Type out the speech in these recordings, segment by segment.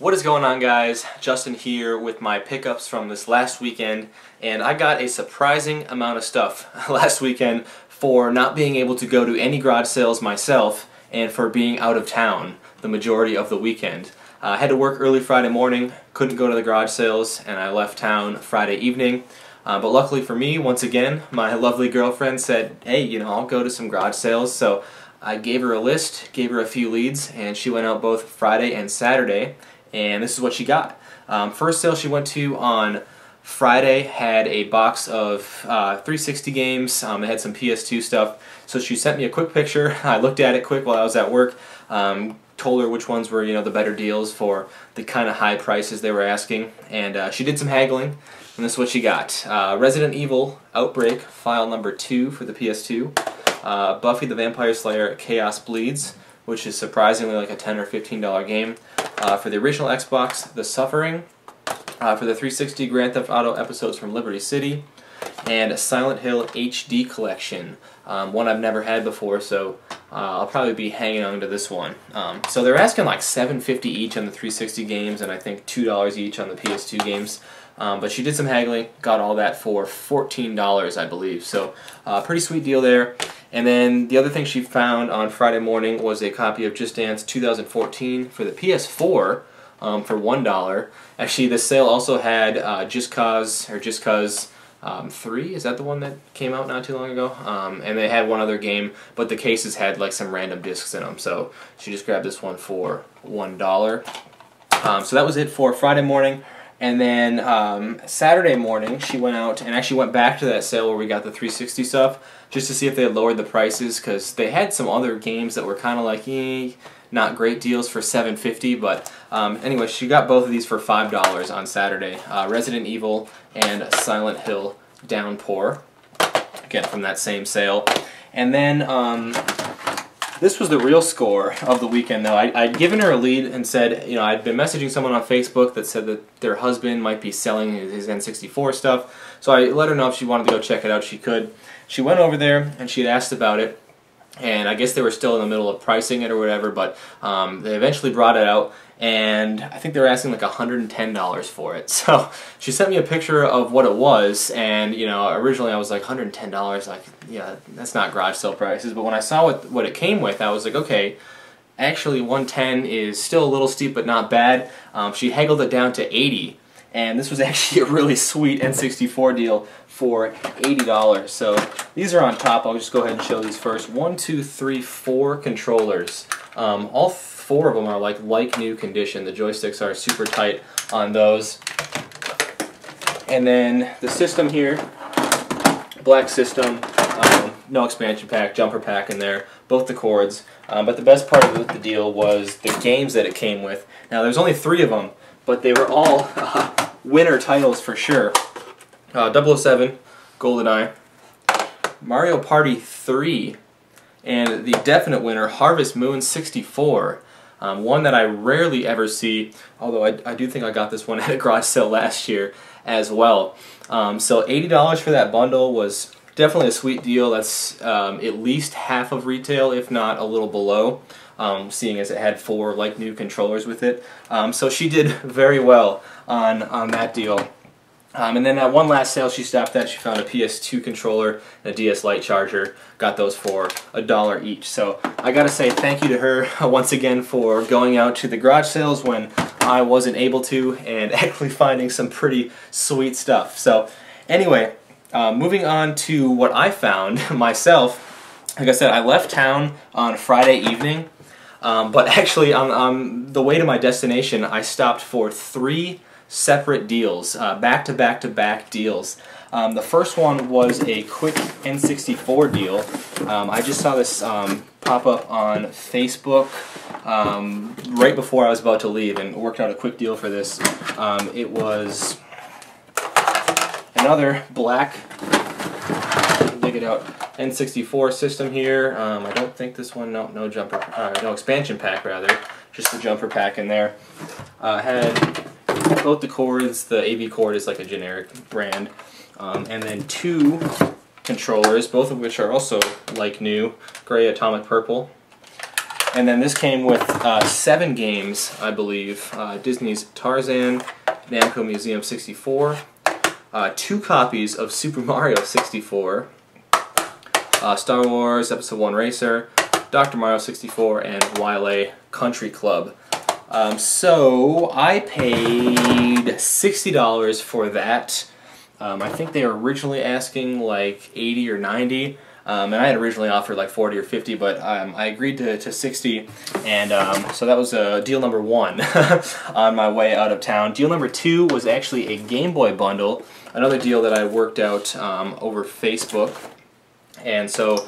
What is going on, guys? Justin here with my pickups from this last weekend, and I got a surprising amount of stuff last weekend for not being able to go to any garage sales myself and for being out of town the majority of the weekend. I had to work early Friday morning, couldn't go to the garage sales, and I left town Friday evening. But luckily for me, once again, my lovely girlfriend said, hey, I'll go to some garage sales. So I gave her a list, gave her a few leads, and she went out both Friday and Saturday. And this is what she got. First sale she went to on Friday had a box of 360 games. It had some PS2 stuff. So she sent me a quick picture. I looked at it quick while I was at work. Told her which ones were the better deals for the kind of high prices they were asking. And she did some haggling. And this is what she got. Resident Evil Outbreak File Number 2 for the PS2. Buffy the Vampire Slayer Chaos Bleeds, which is surprisingly like a $10 or $15 game. For the original Xbox, The Suffering. For the 360, Grand Theft Auto Episodes from Liberty City. And Silent Hill HD Collection. One I've never had before, so I'll probably be hanging on to this one. So they're asking like $7.50 each on the 360 games, and I think $2 each on the PS2 games. But she did some haggling, got all that for $14, I believe. So pretty sweet deal there. And then the other thing she found on Friday morning was a copy of Just Dance 2014 for the PS4 for $1. Actually, this sale also had Just Cause 3, is that the one that came out not too long ago? And they had one other game, but the cases had like some random discs in them. So she just grabbed this one for $1. So that was it for Friday morning. And then Saturday morning, she went out and actually went back to that sale where we got the 360 stuff just to see if they had lowered the prices, because they had some other games that were kind of like, not great deals for $7.50. But anyway, she got both of these for $5 on Saturday. Resident Evil and Silent Hill Downpour, again from that same sale. And then this was the real score of the weekend, though. I'd given her a lead and said, I'd been messaging someone on Facebook that said that their husband might be selling his N64 stuff. So I let her know if she wanted to go check it out, she could. She went over there and she had asked about it. And I guess they were still in the middle of pricing it or whatever, but they eventually brought it out, and I think they were asking like $110 for it. So she sent me a picture of what it was, and originally I was like, $110, like, yeah, that's not garage sale prices. But when I saw what it came with, I was like, okay, actually $110 is still a little steep, but not bad. She haggled it down to $80, and this was actually a really sweet N64 deal for $80. So these are on top. I'll just go ahead and show these first. 1, 2, 3, 4 controllers. All 4 of them are like new condition. The joysticks are super tight on those. And then the system here, black system, no expansion pack, jumper pack in there, both the cords. But the best part of the deal was the games that it came with. Now there's only 3 of them, but they were all winner titles for sure. 007, GoldenEye, Mario Party 3, and the definite winner, Harvest Moon 64. One that I rarely ever see, although I do think I got this one at a garage sale last year as well. So $80 for that bundle was definitely a sweet deal. That's at least half of retail, if not a little below, seeing as it had 4 like new controllers with it. So she did very well on that deal. And then at one last sale she stopped at, she found a PS2 controller and a DS Lite charger. Got those for $1 each. So I gotta say thank you to her once again for going out to the garage sales when I wasn't able to, and actually finding some pretty sweet stuff. So anyway, moving on to what I found myself. Like I said, I left town on Friday evening, but actually on the way to my destination I stopped for 3 separate deals, back-to-back-to-back deals. The first one was a quick N64 deal. I just saw this pop up on Facebook right before I was about to leave, and worked out a quick deal for this. It was another black, dig it out, N64 system here. I don't think this one, no jumper, no expansion pack rather, just the jumper pack in there. Had both the cords. The AV cord is like a generic brand, and then 2 controllers, both of which are also like new, gray atomic purple. And then this came with 7 games, I believe. Disney's Tarzan, Namco Museum 64, 2 copies of Super Mario 64, Star Wars Episode 1 Racer, Dr. Mario 64, and Wile Country Club. So I paid $60 for that. I think they were originally asking like 80 or 90, and I had originally offered like 40 or 50, but I agreed to 60, and so that was deal number 1 on my way out of town. Deal number 2 was actually a Game Boy bundle, another deal that I worked out over Facebook. And so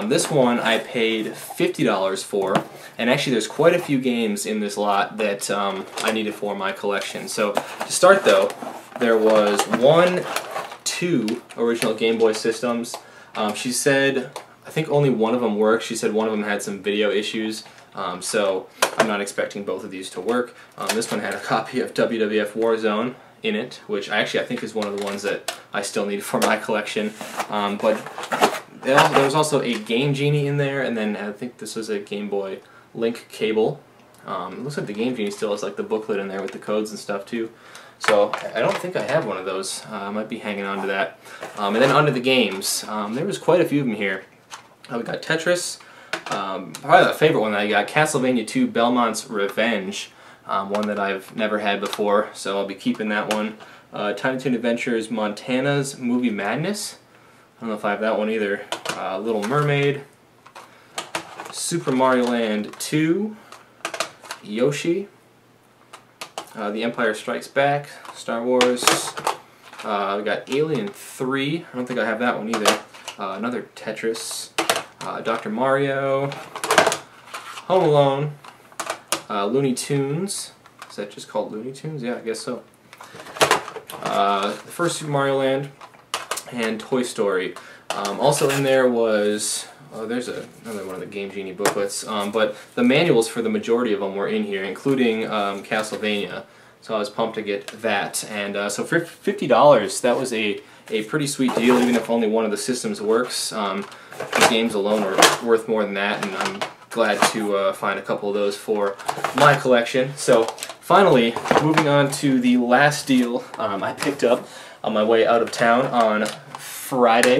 this one I paid $50 for, and actually there's quite a few games in this lot that I needed for my collection. So to start though, there was 2 original Game Boy systems. She said, I think only one of them worked. She said one of them had some video issues, so I'm not expecting both of these to work. This one had a copy of WWF Warzone in it, which I think is one of the ones that I still need for my collection. But there was also a Game Genie in there, and then I think this was a Game Boy link cable. It looks like the Game Genie still has like the booklet in there with the codes and stuff too. So I don't think I have one of those. I might be hanging on to that. And then onto the games. There was quite a few of them here. We got Tetris. Probably my favorite one that I got, Castlevania 2 Belmont's Revenge. One that I've never had before, so I'll be keeping that one. Tiny Toon Adventures Montana's Movie Madness. I don't know if I have that one either. Little Mermaid, Super Mario Land 2, Yoshi, The Empire Strikes Back, Star Wars. We got Alien 3. I don't think I have that one either. Another Tetris, Dr. Mario, Home Alone, Looney Tunes. Is that just called Looney Tunes? Yeah, I guess so. The first Super Mario Land, and Toy Story. Also in there was, there's another one of the Game Genie booklets, but the manuals for the majority of them were in here, including Castlevania, so I was pumped to get that. And so for $50, that was a pretty sweet deal, even if only one of the systems works. The games alone are worth more than that, and I'm glad to find a couple of those for my collection. So finally, moving on to the last deal I picked up on my way out of town on Friday.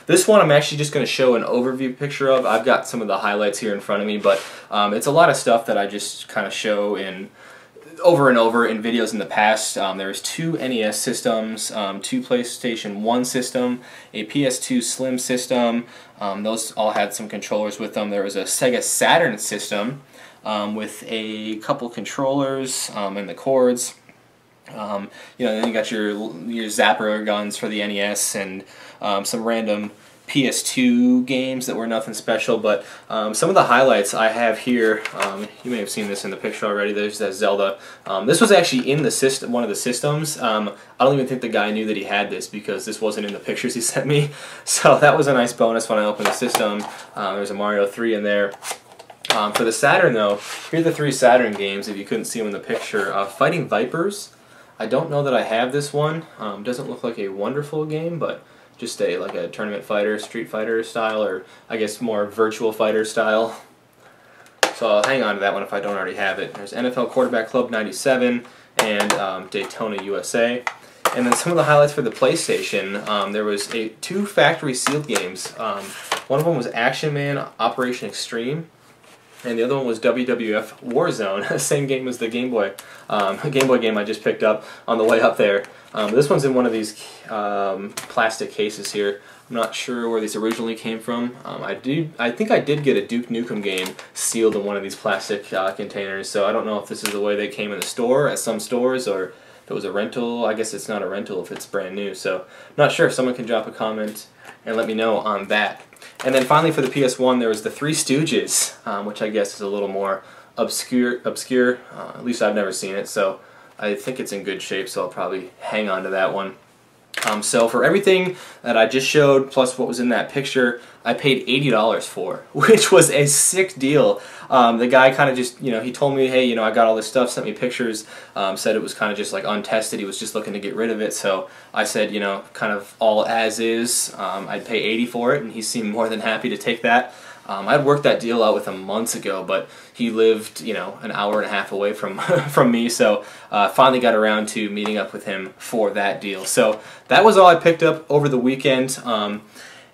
This one I'm actually just going to show an overview picture of. I've got some of the highlights here in front of me, but it's a lot of stuff that I just kind of show in over and over in videos in the past. There's 2 NES systems, 2 PlayStation 1 system, a PS2 Slim system. Those all had some controllers with them. There was a Sega Saturn system with a couple controllers and the cords. Then you got your zapper guns for the NES and some random PS2 games that were nothing special, but some of the highlights I have here, you may have seen this in the picture already. There's that Zelda. This was actually in the system, one of the systems. I don't even think the guy knew that he had this because this wasn't in the pictures he sent me, so that was a nice bonus when I opened the system. There's a Mario 3 in there. For the Saturn though, here are the 3 Saturn games if you couldn't see them in the picture. Fighting Vipers. I don't know that I have this one. Doesn't look like a wonderful game, but just like a tournament fighter, Street Fighter style, or I guess more virtual fighter style. So I'll hang on to that one if I don't already have it. There's NFL Quarterback Club 97 and Daytona USA. And then some of the highlights for the PlayStation, there was 2 factory sealed games. One of them was Action Man Operation Extreme, and the other one was WWF Warzone, same game as the Game Boy game I just picked up on the way up there. This one's in one of these plastic cases here. I'm not sure where these originally came from. I think I did get a Duke Nukem game sealed in one of these plastic containers, so I don't know if this is the way they came in the store at some stores, or if it was a rental. I guess it's not a rental if it's brand new, so not sure. Someone can drop a comment and let me know on that. And then finally for the PS1 there was the Three Stooges, which I guess is a little more obscure. At least I've never seen it, so I think it's in good shape, so I'll probably hang on to that one. So for everything that I just showed, plus what was in that picture, I paid $80 for, which was a sick deal. The guy kind of just, he told me, hey, I got all this stuff, sent me pictures, said it was kind of just like untested, he was just looking to get rid of it, so I said, kind of all as is, I'd pay $80 for it, and he seemed more than happy to take that. I'd worked that deal out with him months ago, but he lived, you know, an hour and a half away from from me, so finally got around to meeting up with him for that deal. So that was all I picked up over the weekend.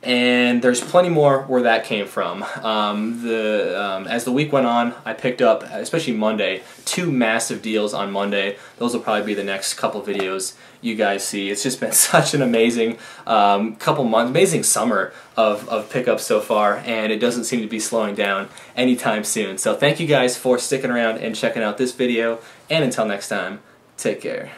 And there's plenty more where that came from. As the week went on, I picked up, especially Monday, 2 massive deals on Monday. Those will probably be the next couple videos you guys see. It's just been such an amazing couple months, amazing summer of pickups so far, and it doesn't seem to be slowing down anytime soon. So thank you guys for sticking around and checking out this video, and until next time, take care.